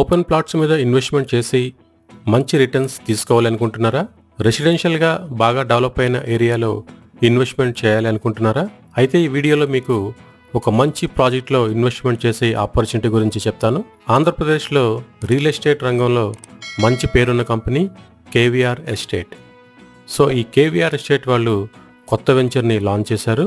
Open plots మీద investment చేసి మంచి రిటర్న్స్ తీసుకోవాలనుకుంటున్నారా? రెసిడెన్షియల్గా బాగా డెవలప్ అయిన ఏరియాలో ఇన్వెస్ట్మెంట్ చేయాలి అనుకుంటున్నారా? అయితే ఈ వీడియోలో మీకు ఒక మంచి ప్రాజెక్ట్లో ఇన్వెస్ట్మెంట్ చేసే ఆపర్చునిటీ గురించి చెప్తాను. ఆంధ్రప్రదేశ్లో రియల్ ఎస్టేట్ రంగంలో మంచి పేరున్న కంపెనీ కేవీఆర్ ఎస్టేట్. సో ఈ కేవీఆర్ ఎస్టేట్ వాళ్ళు కొత్త వెంచర్ని లాంచ్ చేశారు.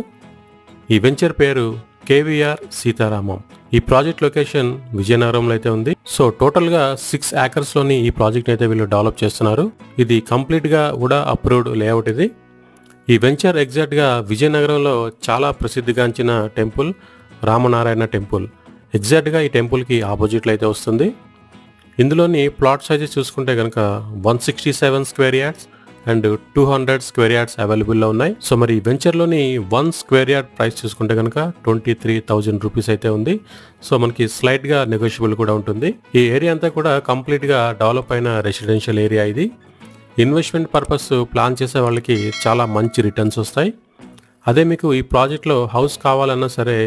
ఈ వెంచర్ పేరు కేవీఆర్ సీతారామం. ఈ ప్రాజెక్ట్ లొకేషన్ విజయనగరంలో అయితే ఉంది. సో టోటల్గా 6 acres-లోని ఈ ప్రాజెక్ట్ అయితే వీళ్ళు డెవలప్ చేస్తున్నారు. ఇది కంప్లీట్గా కూడా అప్రూవ్డ్ లేఅవుట్. ఇది ఈ వెంచర్ ఎగ్జాక్ట్గా విజయనగరంలో చాలా ప్రసిద్ధిగాంచిన టెంపుల్ రామనారాయణ టెంపుల్. ఎగ్జాక్ట్గా ఈ టెంపుల్కి ఆపోజిట్లో అయితే వస్తుంది. ఇందులోని ప్లాట్ సైజెస్ చూసుకుంటే కనుక 167 square yards and 200 square yards అవైలబుల్లో ఉన్నాయి. సో మరి ఈ వెంచర్లోని 1 స్క్వేర్ యార్డ్ ప్రైస్ చూసుకుంటే కనుక 23,000 రూపీస్ అయితే ఉంది. సో మనకి స్లైట్గా నెగోషియబుల్ కూడా ఉంటుంది. ఈ ఏరియా అంతా కూడా కంప్లీట్గా డెవలప్ అయిన రెసిడెన్షియల్ ఏరియా. ఇది ఇన్వెస్ట్మెంట్ పర్పస్ ప్లాన్ చేసే వాళ్ళకి చాలా మంచి రిటర్న్స్ వస్తాయి. అదే మీకు ఈ ప్రాజెక్ట్లో హౌస్ కావాలన్నా సరే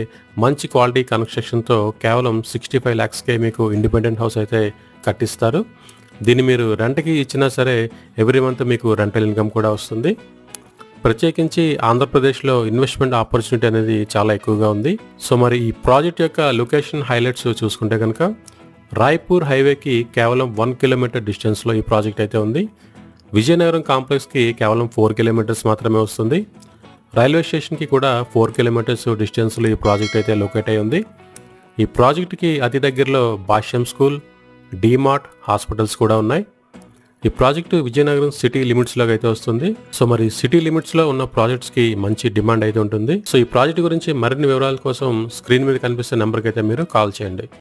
మంచి క్వాలిటీ కన్స్ట్రక్షన్తో కేవలం 65 lakhsకే మీకు ఇండిపెండెంట్ హౌస్ అయితే కట్టిస్తారు. దీన్ని మీరు రెంట్కి ఇచ్చినా సరే ఎవ్రీ మంత్ మీకు రెంటల్ ఇన్కమ్ కూడా వస్తుంది. ప్రత్యేకించి ఆంధ్రప్రదేశ్లో ఇన్వెస్ట్మెంట్ ఆపర్చునిటీ అనేది చాలా ఎక్కువగా ఉంది. సో మరి ఈ ప్రాజెక్ట్ యొక్క లొకేషన్ హైలైట్స్ చూసుకుంటే కనుక రాయ్పూర్ హైవేకి కేవలం 1 kilometer డిస్టెన్స్లో ఈ ప్రాజెక్ట్ అయితే ఉంది. విజయనగరం కాంప్లెక్స్కి కేవలం 4 kilometers మాత్రమే వస్తుంది. రైల్వే స్టేషన్కి కూడా 4 kilometers డిస్టెన్స్లో ఈ ప్రాజెక్ట్ అయితే లొకేట్ అయి ఉంది. ఈ ప్రాజెక్ట్కి అతి దగ్గరలో భాష్యం స్కూల్, డీమార్ట్, హాస్పిటల్స్ కూడా ఉన్నాయి. ఈ ప్రాజెక్టు విజయనగరం సిటీ లిమిట్స్లోకి అయితే వస్తుంది. సో మరి సిటీ లిమిట్స్లో ఉన్న ప్రాజెక్ట్స్కి మంచి డిమాండ్ అయితే ఉంటుంది. సో ఈ ప్రాజెక్ట్ గురించి మరిన్ని వివరాల కోసం స్క్రీన్ మీద కనిపిస్తున్న నెంబర్కి అయితే మీరు కాల్ చేయండి.